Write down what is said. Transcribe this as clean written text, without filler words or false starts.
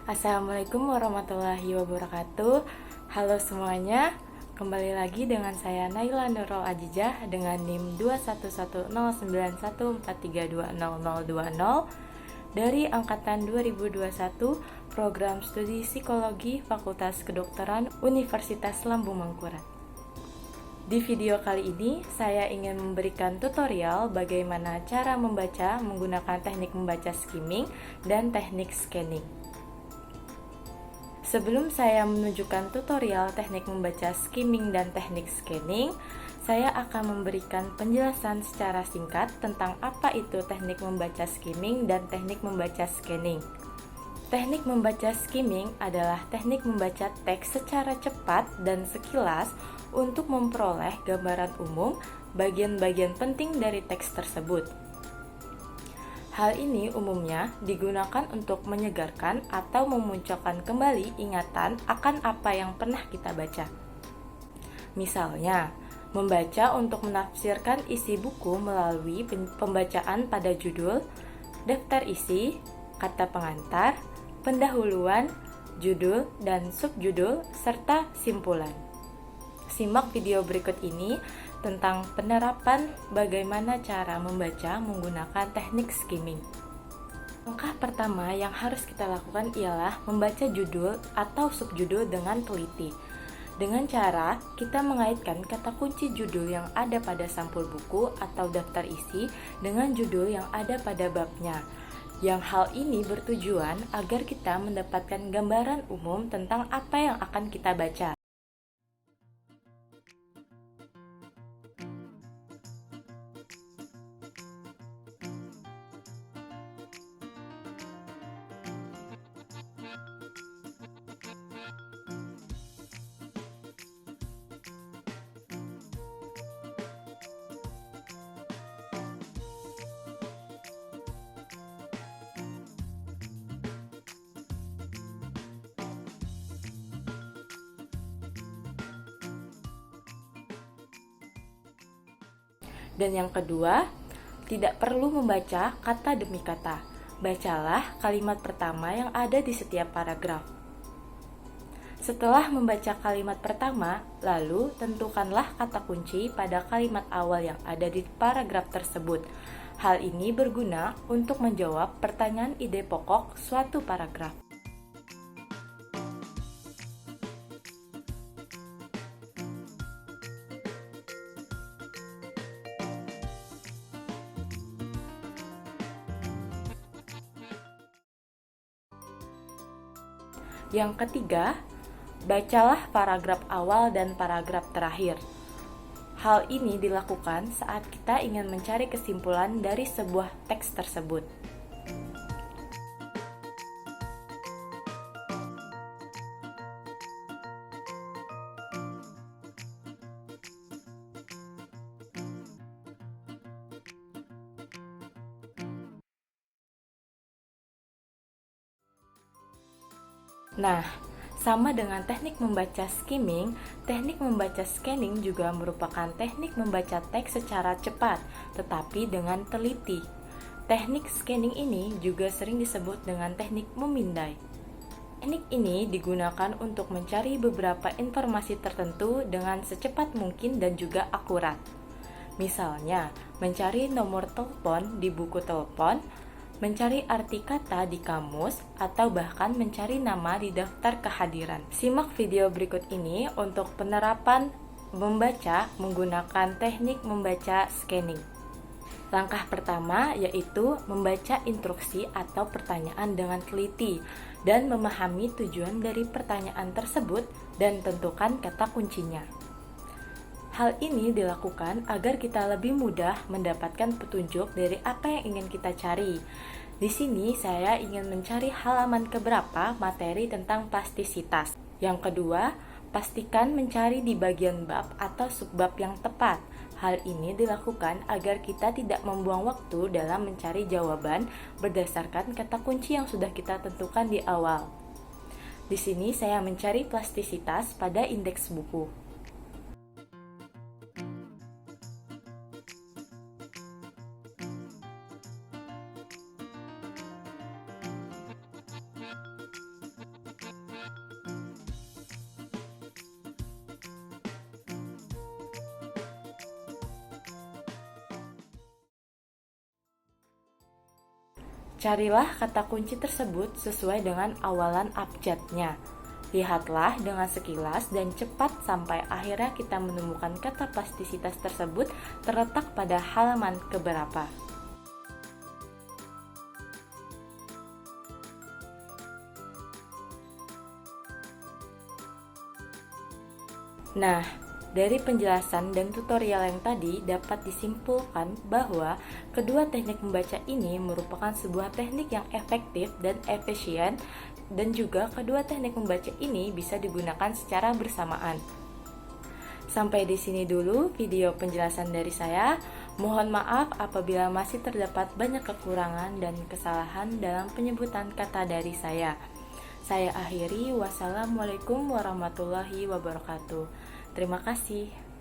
Assalamualaikum warahmatullahi wabarakatuh. Halo semuanya, kembali lagi dengan saya Naila Nurul Ajijah dengan NIM 21109143200020 dari angkatan 2021 Program Studi Psikologi Fakultas Kedokteran Universitas Lambung Mangkurat. Di video kali ini, saya ingin memberikan tutorial bagaimana cara membaca menggunakan teknik membaca skimming dan teknik scanning. Sebelum saya menunjukkan tutorial teknik membaca skimming dan teknik scanning, saya akan memberikan penjelasan secara singkat tentang apa itu teknik membaca skimming dan teknik membaca scanning. Teknik membaca skimming adalah teknik membaca teks secara cepat dan sekilas untuk memperoleh gambaran umum bagian-bagian penting dari teks tersebut. Hal ini umumnya digunakan untuk menyegarkan atau memunculkan kembali ingatan akan apa yang pernah kita baca. Misalnya, membaca untuk menafsirkan isi buku melalui pembacaan pada judul, daftar isi, kata pengantar, pendahuluan, judul, dan subjudul, serta simpulan. Simak video berikut ini tentang penerapan bagaimana cara membaca menggunakan teknik skimming. Langkah pertama yang harus kita lakukan ialah membaca judul atau subjudul dengan teliti. Dengan cara kita mengaitkan kata kunci judul yang ada pada sampul buku atau daftar isi dengan judul yang ada pada babnya. Yang hal ini bertujuan agar kita mendapatkan gambaran umum tentang apa yang akan kita baca. Dan yang kedua, tidak perlu membaca kata demi kata. Bacalah kalimat pertama yang ada di setiap paragraf. Setelah membaca kalimat pertama, lalu tentukanlah kata kunci pada kalimat awal yang ada di paragraf tersebut. Hal ini berguna untuk menjawab pertanyaan ide pokok suatu paragraf. Yang ketiga, bacalah paragraf awal dan paragraf terakhir. Hal ini dilakukan saat kita ingin mencari kesimpulan dari sebuah teks tersebut. Nah, sama dengan teknik membaca skimming, teknik membaca scanning juga merupakan teknik membaca teks secara cepat, tetapi dengan teliti. Teknik scanning ini juga sering disebut dengan teknik memindai. Teknik ini digunakan untuk mencari beberapa informasi tertentu dengan secepat mungkin dan juga akurat. Misalnya, mencari nomor telepon di buku telepon, mencari arti kata di kamus, atau bahkan mencari nama di daftar kehadiran. Simak video berikut ini untuk penerapan membaca menggunakan teknik membaca scanning. Langkah pertama yaitu membaca instruksi atau pertanyaan dengan teliti dan memahami tujuan dari pertanyaan tersebut dan tentukan kata kuncinya. Hal ini dilakukan agar kita lebih mudah mendapatkan petunjuk dari apa yang ingin kita cari. Di sini saya ingin mencari halaman keberapa materi tentang plastisitas. Yang kedua, pastikan mencari di bagian bab atau subbab yang tepat. Hal ini dilakukan agar kita tidak membuang waktu dalam mencari jawaban berdasarkan kata kunci yang sudah kita tentukan di awal. Di sini saya mencari plastisitas pada indeks buku. Carilah kata kunci tersebut sesuai dengan awalan abjadnya. Lihatlah dengan sekilas dan cepat sampai akhirnya kita menemukan kata plastisitas tersebut terletak pada halaman keberapa. Nah, dari penjelasan dan tutorial yang tadi dapat disimpulkan bahwa kedua teknik membaca ini merupakan sebuah teknik yang efektif dan efisien, dan juga kedua teknik membaca ini bisa digunakan secara bersamaan. Sampai di sini dulu video penjelasan dari saya. Mohon maaf apabila masih terdapat banyak kekurangan dan kesalahan dalam penyebutan kata dari saya. Saya akhiri, wassalamualaikum warahmatullahi wabarakatuh. Terima kasih.